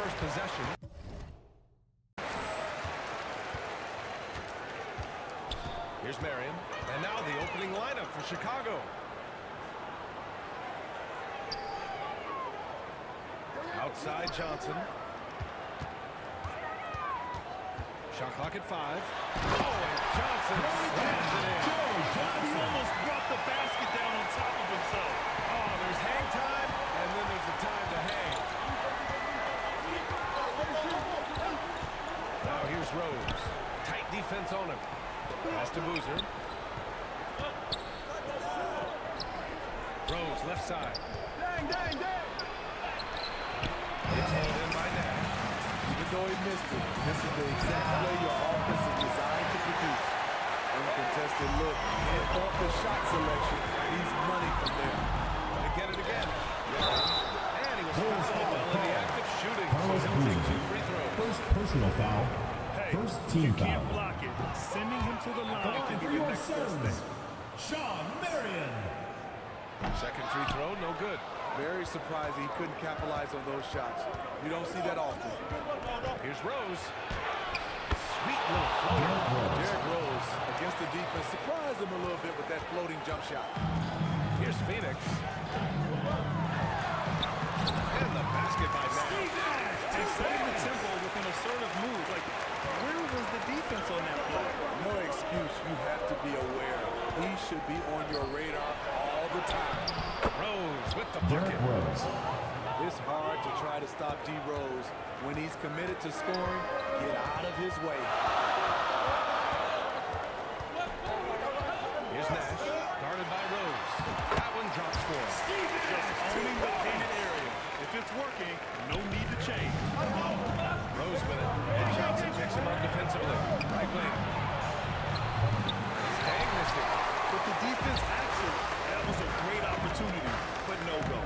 first possession. Here's Marion, and now the opening lineup for Chicago. Outside Johnson. Shot clock at 5. Oh, and Johnson slams it in. He almost brought the basket down on top of himself. Oh, there's hang time, and then there's the time to hang. Now here's Rose. Tight defense on him. Pass to Boozer. Rose, left side. It's held in by Nash. Even though he missed it, this is the exact play your offense is designed to produce. Uncontested look. Can't bump the shot selection. He's money from there. They get it again. And he was fouled while in the act of shooting. So he'll take 2 free throws. First personal foul. Hey, First team you foul. can't block it. Sending him to the line can be the next best thing. Sean Marion. Second free throw, no good. Very surprising he couldn't capitalize on those shots. You don't see that often. Here's Rose. Sweet little floater. Derrick Rose against the defense surprised him a little bit with that floating jump shot. Here's Phoenix. And the basket by Nash. And setting the tempo with an assertive move. Like, where was the defense on that play? No excuse. You have to be aware. He should be on your radar all the time. Rose with the Derrick bucket. Rose. It's hard to try to stop D. Rose. When he's committed to scoring, get out of his way. Here's Nash, guarded by Rose. That one drops for him. Just owning the painted area. If it's working, no need to change. Rose with it. And Johnson picks him up defensively. Right wing. He's staying this thing. With the defense action, that was a great opportunity, but no go.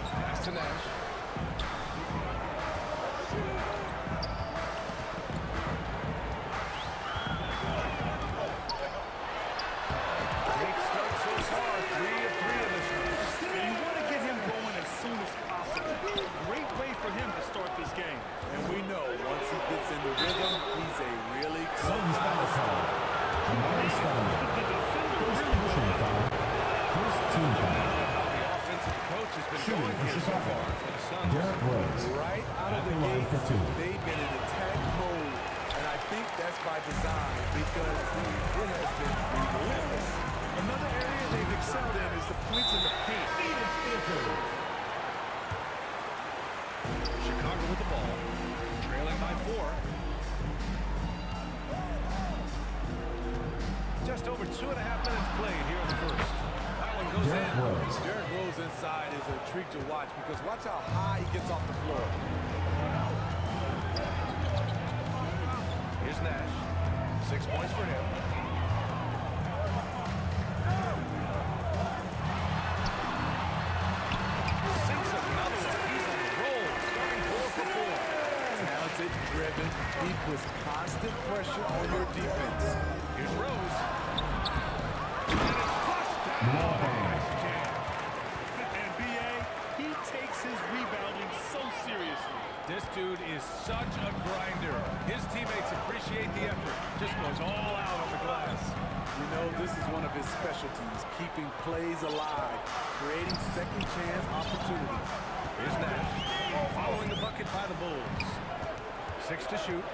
Pass to Nash. Jake starts so far, 3 of 3 in this one. And you want to get him going as soon as possible. Great way for him to start this game. And we know once he gets in the rhythm, he's a really Suns foul foul. Jamari Stoudemire. The defender First really personal foul. First team foul. The offensive approach has been Shooting going for here so Chicago. far for the Suns. Derrick Rose. right out At of the the line gate. for 2. They've been in attack mode, and I think that's by design because it has been relentless. Another area they've excelled in is the points in the paint. Chicago with the ball, trailing by 4. Just over 2.5 minutes played here in the first. That one goes Derrick in. Rose. Derrick Rose inside is a treat to watch because watch how high he gets off the floor. Here's Nash. 6 points for him. Sinks another one. He's on the roll. Starting 4 for 4. Talented, driven, he puts constant pressure on your defense. Here's Rose. And it's flushed down. Nice jam. And B.A., he takes his rebounding so seriously. This dude is such a grinder. His teammates appreciate the effort. Just goes all out on the glass. You know, this is one of his specialties, keeping plays alive, creating second chance opportunities. Here's Nash. Following the bucket by the Bulls. 6 to shoot.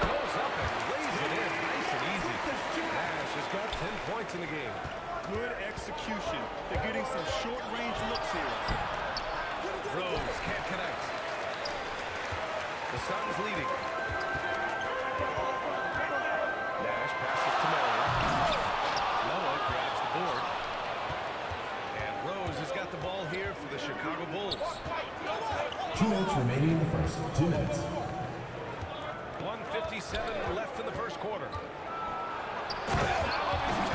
Goes up and lays it in. Nice and easy. Nash has got 10 points in the game. Good execution. They're getting some short-range looks here. Rose can't connect. The Suns leading. Nash passes to Marion. Noah grabs the board. And Rose has got the ball here for the Chicago Bulls. 2 minutes remaining in the first. 2 minutes. 1:57 left in the first quarter.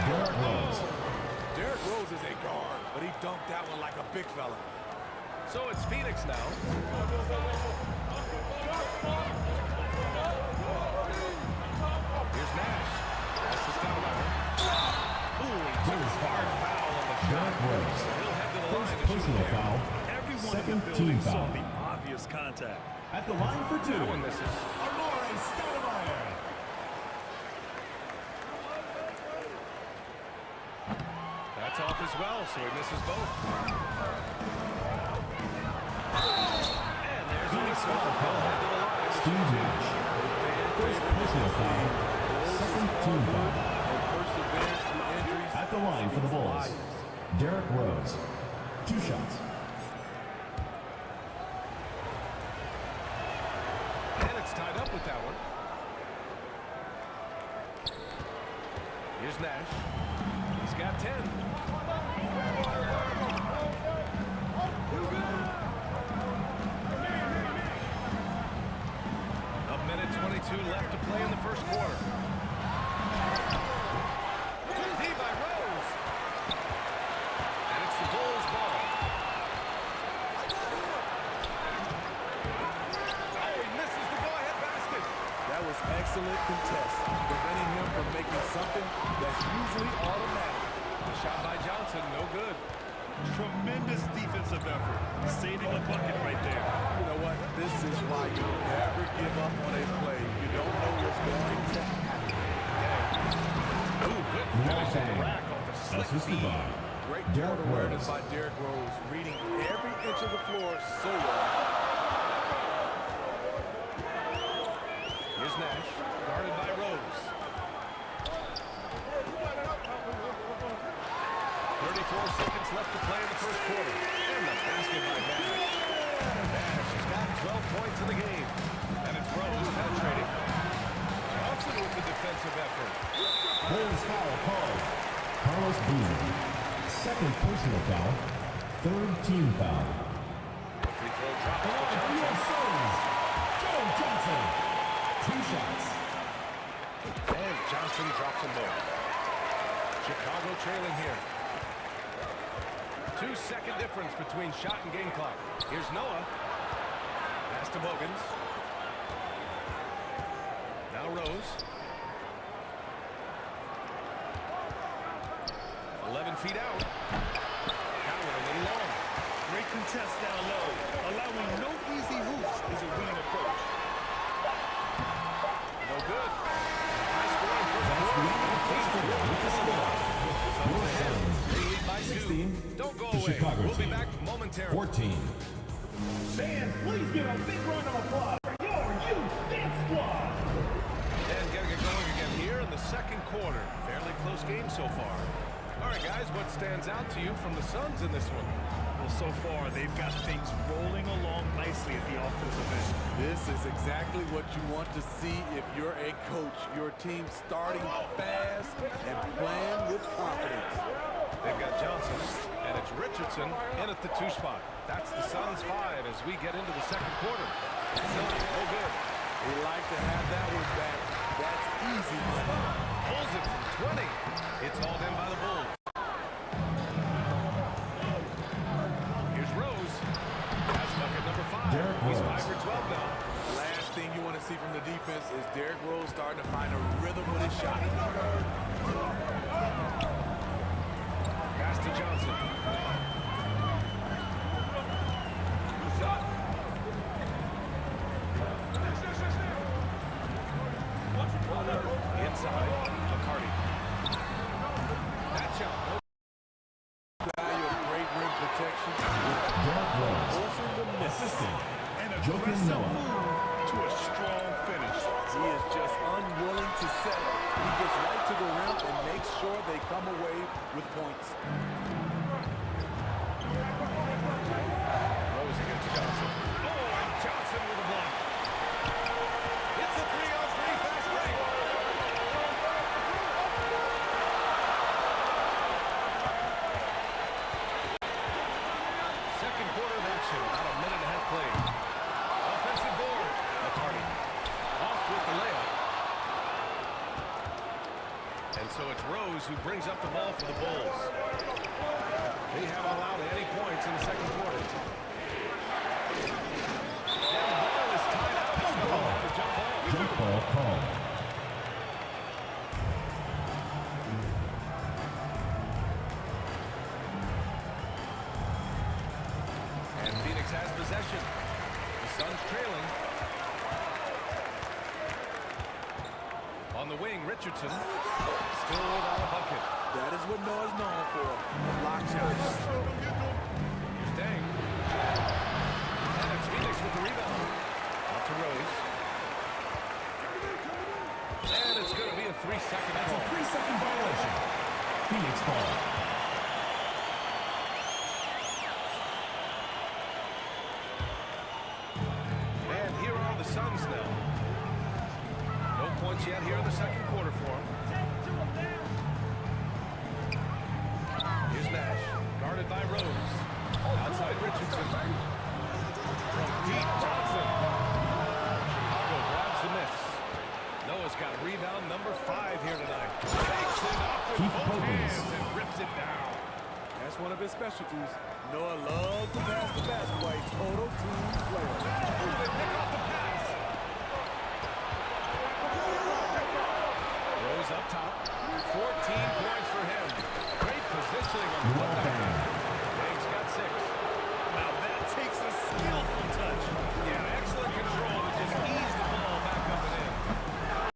Derrick Rose. Derrick Rose is a guard, but he dunked that one like a big fella. So it's Phoenix now. Here's Nash. Passes down. Ooh, he took a hard foul on the shot. Derrick Rose. He'll head to the First line to shoot personal there. foul. Everyone in the Second building team saw foul. the obvious contact. At the line for two. That one misses. That's off as well, so he misses both. And there's a missed foul. He'll head to the line. Steve Nash. First personal foul. Second team foul. Perseverance through injuries. At the line for the Bulls, Derrick Rose. 2 shots. And it's tied up with that one. Here's Nash. He's got 10. A minute 22 left to play in the first quarter. D by Rose. And it's the Bulls' ball. Oh, he misses the go-ahead basket. That was excellent contest, preventing him from making something that's usually automatic. The shot by Johnson, no good. Tremendous defensive effort. Saving a bucket right there. You know what? This is why you never give up on a play. You don't know what's going to happen. Ooh, good finish at the rack off the slick Assisted feed. by Great Derrick court awareness Rose. by Derrick Rose, reading every inch of the floor so well. Here's Nash, guarded by Rose. 34 seconds left to play in the first quarter. And the basket by Nash. Nash has got 12 points in the game. And it's Rose penetrating. Johnson with the defensive effort. Bulls foul called. Carlos Boozer. Second personal foul. Third team foul. Free throw drops The to line for Johnson. USA's Joe Johnson. 2 shots. And Johnson drops them both. Chicago trailing here. 2-second difference between shot and game clock. Here's Noah. Pass to Bogans. Now Rose. 11 feet out. That one a little long. Great contest down low. Allowing no easy hoops is a winning approach. No good. High scoring first That's the quarter. end of the first quarter with the score. Your Suns, They lead by 2. 16 Don't go to away. Chicago We'll be team. back momentarily. 14. Fans, please give a big round of applause for your youth dance squad. And getting it going again here in the second quarter. Fairly close game so far. All right, guys, what stands out to you from the Suns in this one? Well, so far, they've got things rolling along nicely at the offensive end. This is exactly what you want to see if you're a coach. Your team starting fast and playing with confidence. They've got Johnson, and it's Richardson in at the 2 spot. That's the Suns' 5 as we get into the second quarter. No good. We like to have that one back. That's easy money. Pulls it from 20. It's hauled in by the Bulls. Here's Rose. That's bucket number 5. Derrick He's Rose. 5 for 12 now. Last thing you want to see from the defense is Derrick Rose starting to find a rhythm with his shot. Pass to Johnson. Inside, McCarty. That shot. Value of great rim protection. Derrick Rose. Forcing the miss. Assistant. An Joakim aggressive Noah. move to a strong finish. He is just unwilling to settle. He gets right to the rim and makes sure they come away with points. Rose against Johnson. Oh, and Johnson with a block. It's a 3-on-3 fast break. Second quarter of action, about a minute and a half played. Offensive board. McCarty off with the layup. And so it's Rose who brings up the ball for the Bulls. They haven't allowed any points in the second quarter. And the ball is tied up. It's no longer jump ball. Jump ball called. possession. The Suns trailing. On the wing, Richardson. Still without a bucket. That is what Noah's known for. Block shots. Here's Dang. And it's Phoenix with the rebound. Out to Rose. And it's going to be a 3-second That's call. a 3-second violation. Phoenix ball. And here are the Suns now. No points yet here in the second quarter for them. Here's Nash, guarded by Rose. Outside Richardson. From deep, Johnson. Chicago grabs the miss. Noah's got rebound number 5 here tonight. Takes it up with Keith both Perkins. hands and rips it down. That's one of his specialties. Noah loves to pass the basketball. A total team player. Ooh, they pick off the pass. Rose up top. 14 points for him. Great positioning on the putback. Dang's got 6. Now that takes a skillful touch. Yeah, excellent control to just ease the ball back up and in.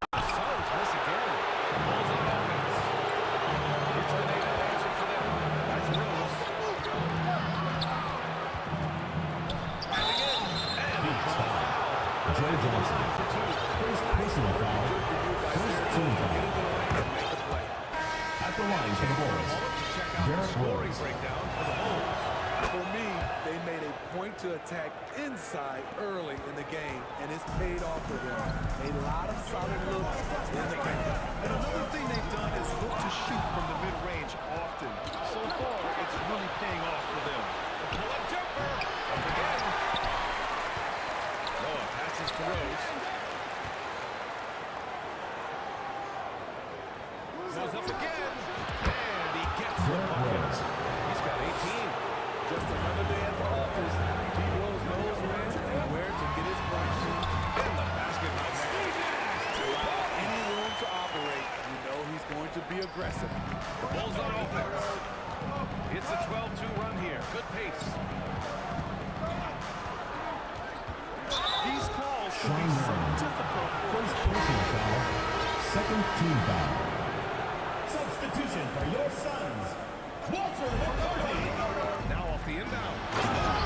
The Suns miss again. Bulls on offense. It's the native answer for them. That's Rose. And again. And Phoenix foul. Joe Johnson. First personal foul. First team foul. At the line for the Bulls. check out the Derrick scoring Rose. breakdown for the Bulls. For me, they made a point to attack inside early in the game, and it's paid off for them. A lot of solid looks in the game. And another thing they've done is look to shoot from the mid-range often. So far, it's really paying off for them. Pull-up jumper. Up again. Noah passes to Rose. Goes up again. And he gets the Derrick bucket. Rose. He's got 18. Just another day at the office. D. Rose knows when and where to get his points. And the basket by Nash. Without any room to operate, you know he's going to be aggressive. The Bulls on offense. It's a 12-2 run here. Good pace. These calls can be Sean so Marion. difficult. First personal foul. Second team foul. Substitution for your Suns, Walter McCarthy. Now off the inbound.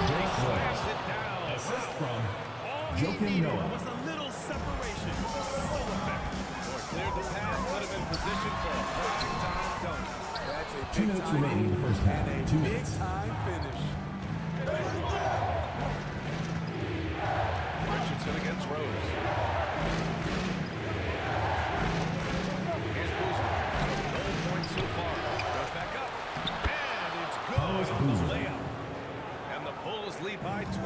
Derrick Slams Rose. it down. Assist from All he Joakim needed Noah. was a little separation. So effective. Cleared the path. Put him in position for a perfect time dunk. That's a 2 minutes remaining in the first half. 2 minutes. big-time finish. Richardson against Rose. Here's Boozer. No points so far. Goes back up. And it's good Carlos on the Boozer. layup. And the Bulls lead by 12.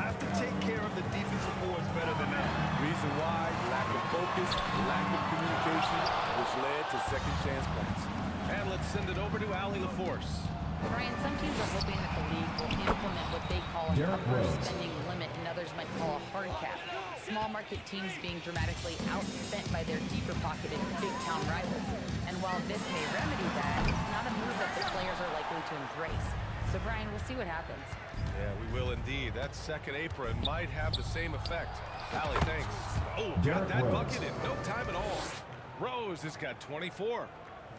Have to take care of the defensive boards better than that. Reason why, lack of focus, lack of communication, which led to second chance points. And let's send it over to Allie LaForce. Brian, some teams are hoping that the league will implement what they call an Derrick upper Rose. spending limit and others might call a hard cap. Small market teams being dramatically outspent by their deeper pocketed big town rivals. And while this may remedy that, it's not a move that the players are likely to embrace. So Brian, we'll see what happens. Yeah, we will indeed. That second apron might have the same effect. Allie, thanks. Oh, got Derrick that Rose. bucket in no time at all. Rose has got 24.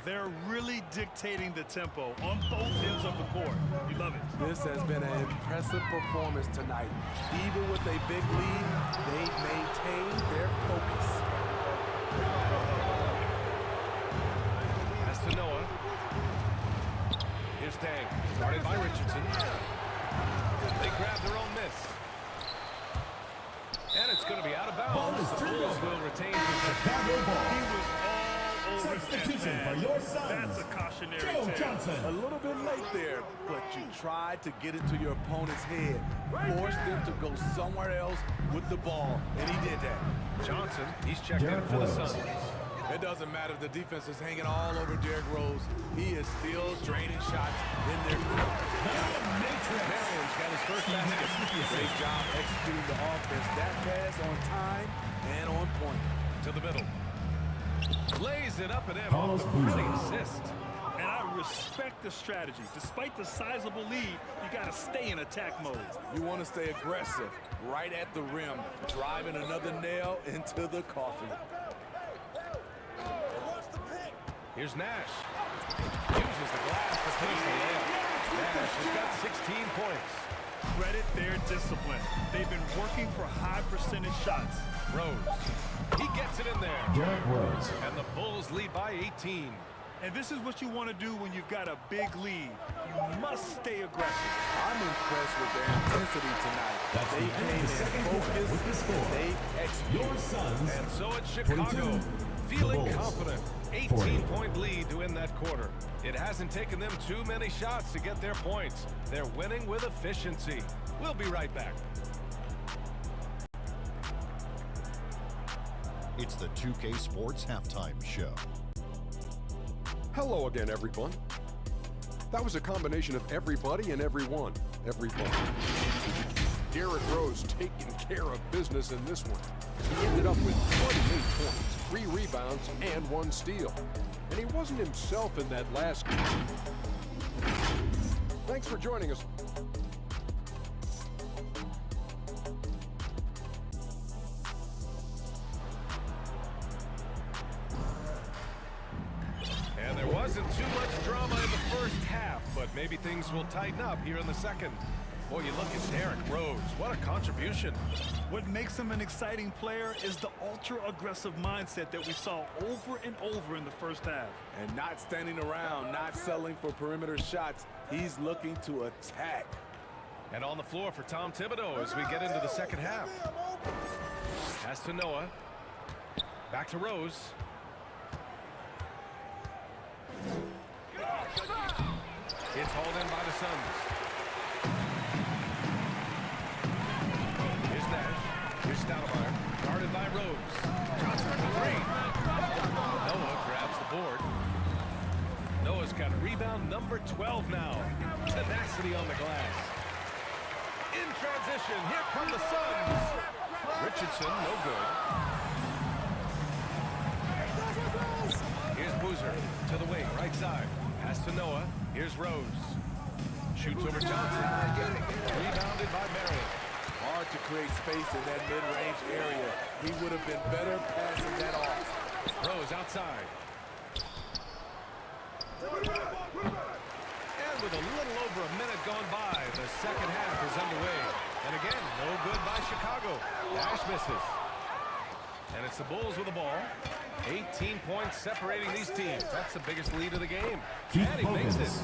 They're really dictating the tempo on both ends of the court. You love it. This has been an impressive performance tonight. Even with a big lead, they've maintained their focus. Pass to Noah. Here's Dang, guarded by Richardson. They grab their own miss. And it's going to be out of bounds. The Bulls will retain possession. Chicago He ball. was all over that Substitution man. for your Suns, That's a cautionary Joe tale. A Johnson. little bit late there, but you tried to get into your opponent's head. Forced them to go somewhere else with the ball, and he did that. Johnson, he's checked Derrick in for the Rose. Suns. It doesn't matter if the defense is hanging all over Derrick Rose. He is still draining shots in their group. Marion's got his first basket. Great job executing the offense. That pass on time and on point. To the middle. Lays it up and in. Carlos Off the pretty Boozer. assist. And I respect the strategy. Despite the sizable lead, you got to stay in attack mode. You want to stay aggressive, right at the rim, driving another nail into the coffin. Here's Nash. Uses the glass to finish the layup. Nash has got 16 points. Credit their discipline. They've been working for high percentage shots. Rose. He gets it in there. Derrick Rose. And the Bulls lead by 18. And this is what you want to do when you've got a big lead. You must stay aggressive. I'm impressed with their intensity tonight. That's They the end of came the in second quarter with the focused score. and they executed. Your Suns. And so it's Chicago, 22, feeling the Bulls, confident. 40. 18-point lead to end that quarter. It hasn't taken them too many shots to get their points. They're winning with efficiency. We'll be right back. It's the 2K Sports Halftime Show. Hello again, everyone. That was a combination of everybody and everyone. Everybody. Derrick Rose taking care of business in this one. He ended up with 28 points, 3 rebounds, and 1 steal. And he wasn't himself in that last game. Thanks for joining us. And there wasn't too much drama in the first half, but maybe things will tighten up here in the second. Boy, you look at Derrick Rose. What a contribution. What makes him an exciting player is the ultra-aggressive mindset that we saw over and over in the first half. And not standing around, not settling for perimeter shots. He's looking to attack. And on the floor for Tom Thibodeau as we get into the second half. Pass to Noah. Back to Rose. It's hauled in by the Suns. Here's Nash. Here's Stoudemire. Guarded by Rose. Johnson for 3. Noah grabs the board. Noah's got rebound number 12 now. Tenacity on the glass. In transition, here come the Suns. Richardson, no good. Here's Boozer to the wing, right side. Pass to Noah. Here's Rose. Shoots over Johnson. Rebounded by Marion. Hard to create space in that mid-range area. He would have been better passing that off. Rose outside. And with a little over a minute gone by, the second half is underway. And again, no good by Chicago. Nash misses. And it's the Bulls with the ball. 18 points separating these teams. That's the biggest lead of the game. Keith And he makes it. Bogans.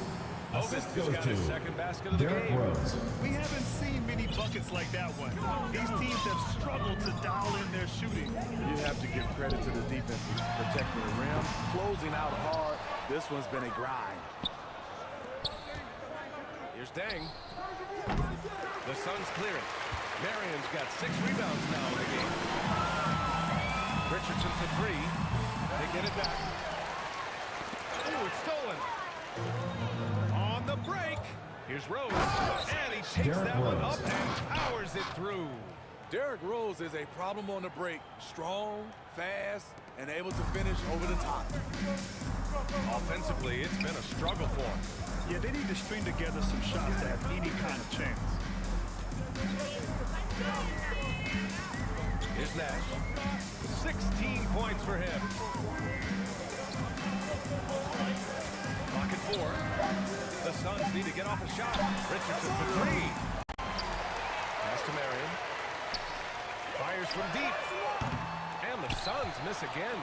Bogans Assist has goes got his to second basket of the Derrick game. Rose. We haven't seen many buckets like that one. These teams have struggled to dial in their shooting. You have to give credit to the defenses, protecting the rim, closing out hard. This one's been a grind. Here's Dang. The Suns clear it. Marion's got 6 rebounds now in the game. Richardson for 3. They get it back. Oh, it's stolen. On the break. Here's Rose. And he takes Derrick that one Rose. up and powers it through. Derrick Rose is a problem on the break. Strong, fast, and able to finish over the top. Offensively, it's been a struggle for him. Yeah, they need to string together some shots to have any kind of chance. Here's Nash. 16 points for him. Clock at 4. The Suns need to get off a shot. Richardson for 3. Pass to Marion. Fires from deep. And the Suns miss again.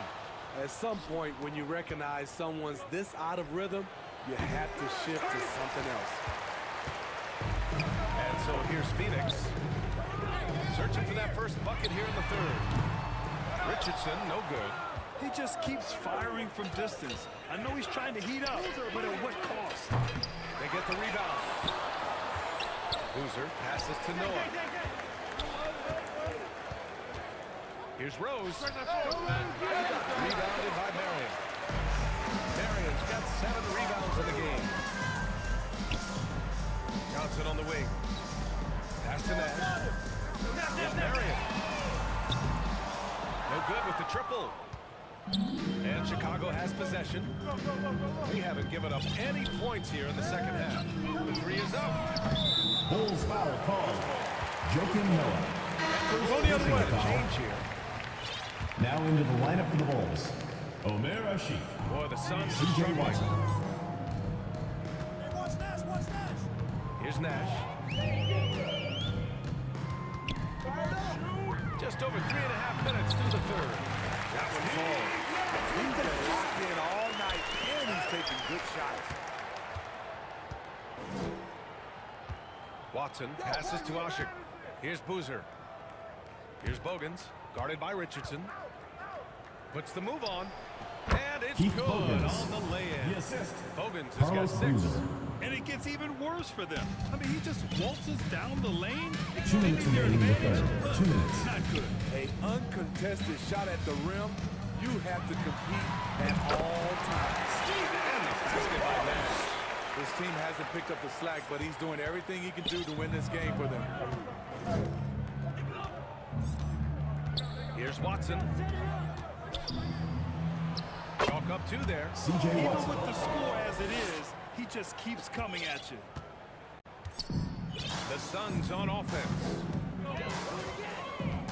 At some point, when you recognize someone's this out of rhythm, you have to shift to something else. And so here's Phoenix. Searching for that first bucket here in the third. Richardson, no good. He just keeps firing from distance. I know he's trying to heat up, but at what cost? They get the rebound. Boozer passes to Noah. Here's Rose. Rebounded by Marion. Marion's got 7 rebounds in the game. Johnson on the wing. Pass to Nash. Here's Marion. No good with the triple. And Chicago has possession. We haven't given up any points here in the second half. The three is up. Bulls foul called. Joakim Noah. We're the other way to change here. Now into the lineup for the Bulls. Omer Ashik. Boy, the Suns are CJ struggling. Watson. Here's Nash. Just over 3.5 minutes through the third. That one falls. He's been locked in all night, and he's taking good shots. Watson passes to Ashik. Here's Boozer. Here's Bogans, guarded by Richardson. Puts the move on. And it's Keith good Bogans. on the lay-in. The assist. Bogans has got Carlos 6. Boozer. And it gets even worse for them. I mean, he just waltzes down the lane. 2 minutes remaining in the third. 2 minutes. Not good. An uncontested shot at the rim, you have to compete at all times. And the basket by Nash. This team hasn't picked up the slack, but he's doing everything he can do to win this game for them. Here's Watson. Chalk up 2 there. CJ Even Watson. with the score as it is, he just keeps coming at you. The Suns on offense.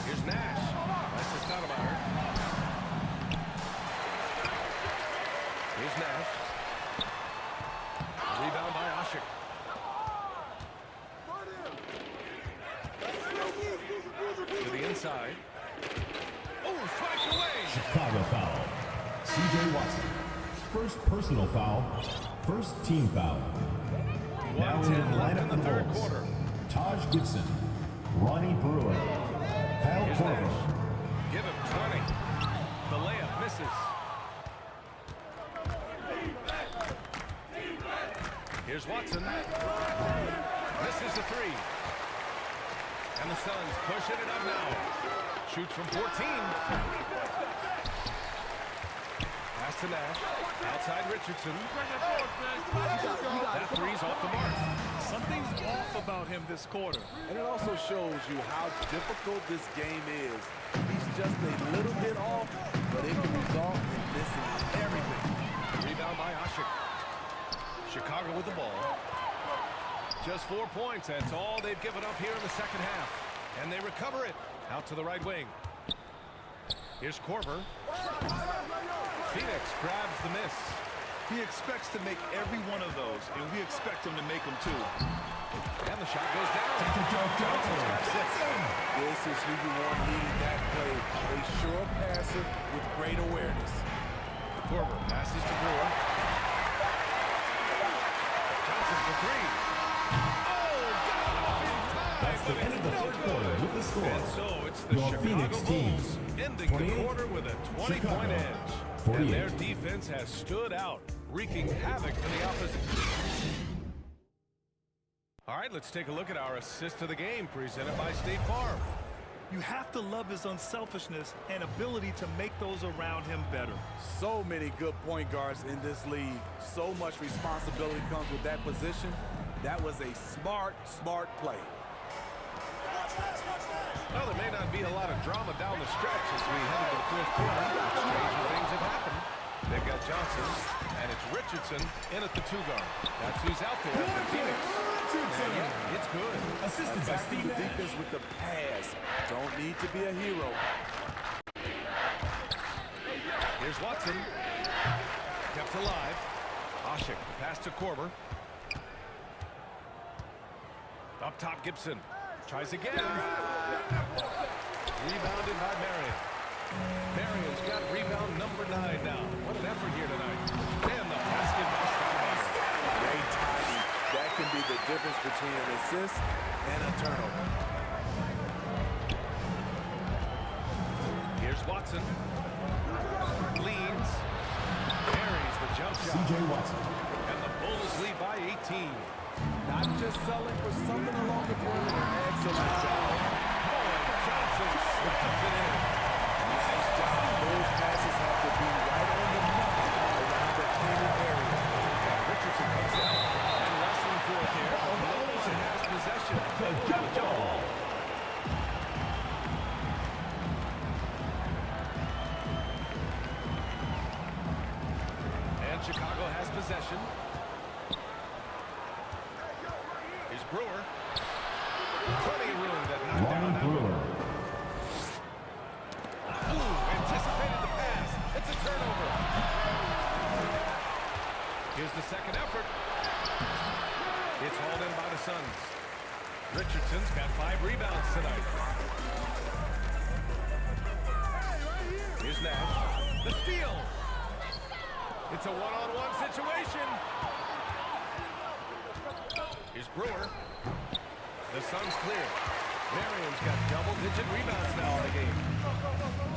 Here's Nash. That's to Stoudemire. Here's Nash. Rebound by Ashik. To the inside. Oh, strike away. Chicago foul. CJ Watson. First personal foul. First team foul. Now into the 1:10 left lineup in for the the third Bulls. quarter. Taj Gibson. Ronnie Brewer. Kyle Here's Korver. Nash. Give him 20. The layup misses. Here's Watson. Misses the 3. And the Suns pushing it up now. Shoots from 14. Pass to Nash. Outside Richardson. That 3's off the mark. Something's off about him this quarter. And it also shows you how difficult this game is. He's just a little bit off, but it can result in missing everything. Rebound by Ashik. Chicago with the ball. Just 4 points. That's all they've given up here in the second half. And they recover it. Out to the right wing. Here's Korver. Phoenix grabs the miss. He expects to make every one of those, and we expect him to make them too. And the shot goes down. This is who you want leading that play. A sure passer with great awareness. Korver passes to Brewer. Johnson for 3. That's the end of the third quarter with the score. And so it's the Your Chicago Phoenix team, Bulls ending the 28, quarter with a 20-point Chicago, edge. 48. And their defense has stood out, wreaking havoc for the opposite. All right, let's take a look at our assist of the game presented by State Farm. You have to love his unselfishness and ability to make those around him better. So many good point guards in this league. So much responsibility comes with that position. That was a smart play. Well, there may not be a lot of drama down the stretch as we head into the fourth quarter. Stranger things have happened. They've got Johnson, and it's Richardson in at the 2-guard. That's who's out there for Phoenix. And yeah, it's good. Assisted by Attacking Steve the Nash. defense with the pass. Don't need to be a hero. Here's Watson. Kept alive. Ashik, the pass to Korver. Up top, Gibson. Tries again. Rebounded by Marion. Marion's got rebound number 9 now. What an effort here tonight. And the basket by Stoudemire. Great timing. That can be the difference between an assist and a turnover. Here's Watson. Leans. Carries the jump shot. CJ Watson. And the Bulls lead by 18. Not just selling for something along the perimeter. Excellent job. Johnson slips it in. Nice job. Those passes have to be right on the money around the painted area. Richardson comes out and wrestling for it there. Bulls has possession. Good ball. Chicago has possession. Here's Brewer. Plenty of room to knock down that one. Ooh, anticipated the pass. It's a turnover. Here's the second effort. It's hauled in by the Suns. Richardson's got 5 rebounds tonight. Here's Nash. The steal. It's a one-on-one situation. Here's Brewer. The Suns clear. Marion's got double-digit rebounds now in the game.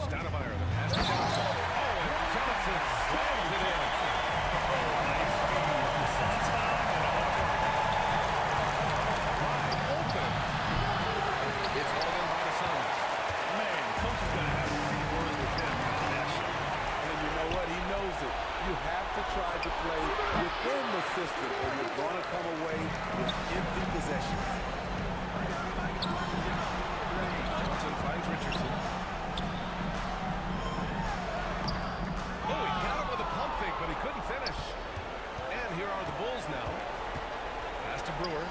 Stoudemire, the pass to Johnson. Oh, and Johnson slams it in. Nice feed with the Suns. Wide open. It's hauled in by the Suns. Man, coach is going to have to see word with him. And you know what? He knows it. You have to try to play within the system or you're going to come away with empty possessions. Johnson finds Richardson. Oh, he got him with a pump fake, but he couldn't finish. And here are the Bulls now. Pass to Brewer.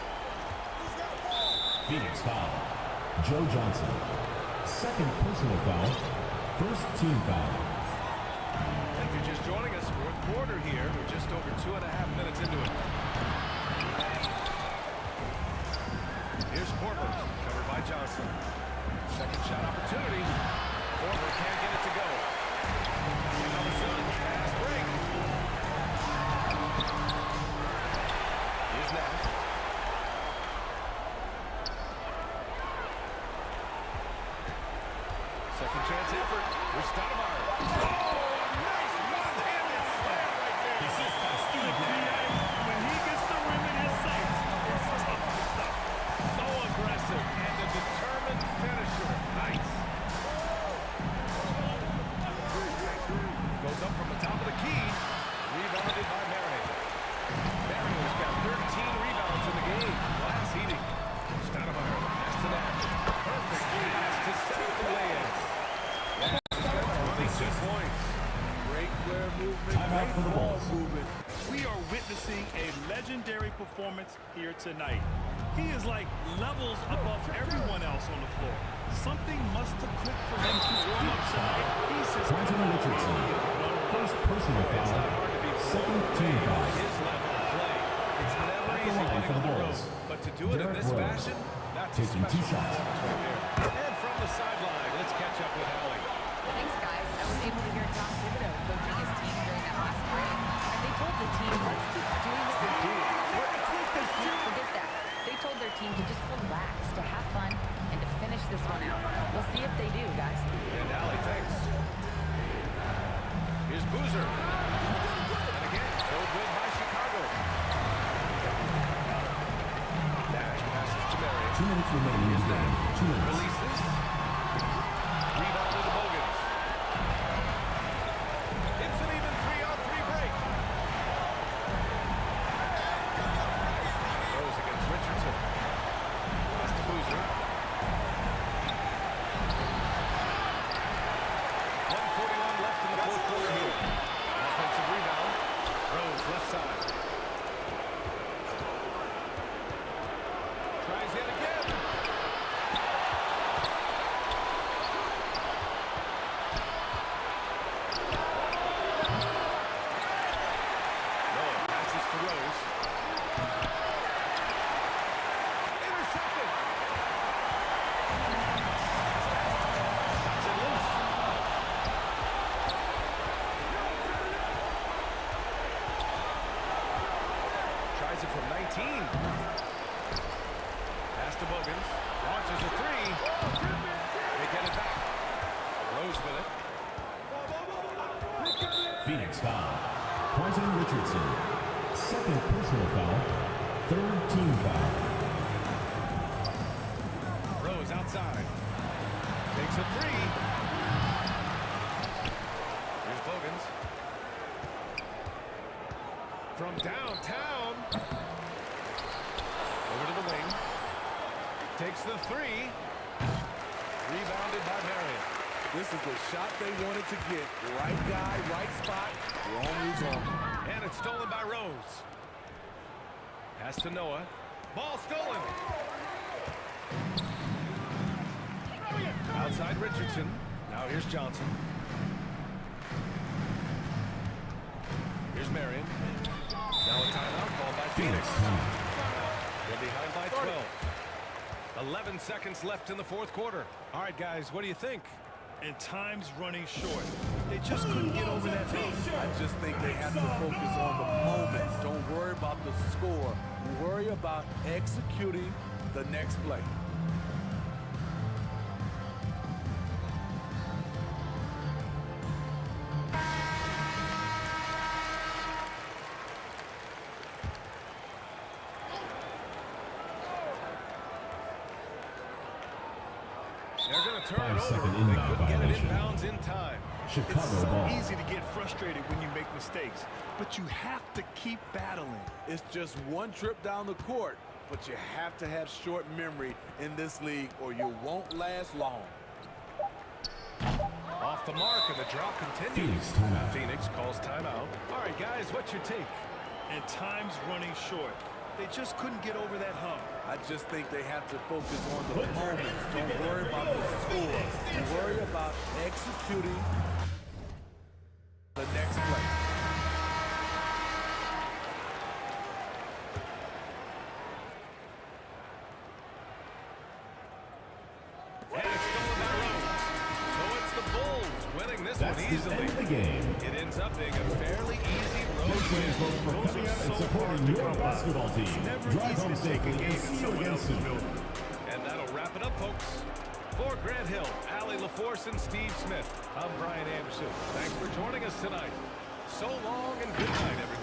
Phoenix foul. Joe Johnson. Second personal foul. First team foul. And if you're just joining us, fourth quarter here. We're just over 2.5 minutes into it. Here's Korver, covered by Johnson. Second shot opportunity. Korver can't get it to go. And now the Suns, fast break. Here's Nash. Second chance effort. Here's Stoudemire. Oh, nice one-handed slam right there. This is by Steve Nash. When he gets the rim in his sights, it's tough stuff. So aggressive and a determined finisher. Nice. Goes up from the top of the key. Rebounded by Marion. Marion's got 13 rebounds in the game. Glass heating. Stoudemire, the pass to Nash. Perfect pass to set the lay-in. 22 points. Great player movement, Timeout great for the ball Bulls. movement. We are witnessing a legendary performance here tonight. He is like levels above everyone else on the floor. Something must have clicked for him to warm up tonight. He's just Quentin Richardson. First personal It's not foul. hard to be Second team at foul. his level of play. It's never At the easy line winning for on the the road. Bulls. But to do it in Derrick this Rose. fashion, that's a Taking special 2 shots. performance right there. And from the sideline, let's catch up with Allie. Thanks, guys. I was able to hear Tom Thibodeau coaching his team during that last break. And they told the team, let's keep doing what we do. Forget that. They told their team to just relax, to have fun, and to finish this one out. We'll see if they do, guys. And Allie, thanks. Here's Boozer. And again, no good by Chicago. Nash passes to Marion. 2 minutes remaining in the game. 2 minutes. Releases. Rebound to the Bogans. It's an even 3-on-3 break. Rose against Richardson. Pass to Boozer. 1:41 left in the fourth quarter here. Offensive rebound. Rose left side. Tries yet again. Noah passes to Rose. Intercepted. Knocks it loose. Tries it from 19. Pass to Bogans. Launches a 3. They get it back. Rose with it. Phoenix foul. Quentin Richardson. Second personal foul. Third team foul. Rose outside. Takes a 3. Here's Bogans. From downtown. Over to the wing. Takes the 3. Rebounded by Marion. This is the shot they wanted to get. Right guy, right spot, wrong result. And it's stolen by Rose. Pass to Noah. Ball stolen. Outside Richardson. Now here's Johnson. Here's Marion. Now a timeout called by Phoenix. They're behind by 12. 11 seconds left in the fourth quarter. All right, guys, what do you think? And time's running short. They just couldn't get over that hump. I just think they have to focus on the moment. Don't worry about the score. Worry about executing the next play. They're going to turn it 5-second over. They inbound couldn't get it violation. inbounds in time. Chicago It's so ball. easy to get frustrated when you make mistakes, but you have to keep battling. It's just one trip down the court, but you have to have short memory in this league or you won't last long. Off the mark, and the drop continues. Phoenix timeout. Phoenix calls timeout. All right, guys, what's your take? And time's running short. They just couldn't get over that hump. I just think they have to focus on the moment. Don't worry about the score. Worry about executing the next play. And it's stolen by Rose. So it's the Bulls winning this That's one the easily. end of the game. It ends up being a fairly easy road Thanks win. folks for coming out and supporting your basketball team. Drive home safely and see you again soon. And that'll wrap it up, folks. For Grant Hill, Allie LaForce, and Steve Smith, I'm Brian Anderson. Thanks for joining us tonight. So long and good night, everybody.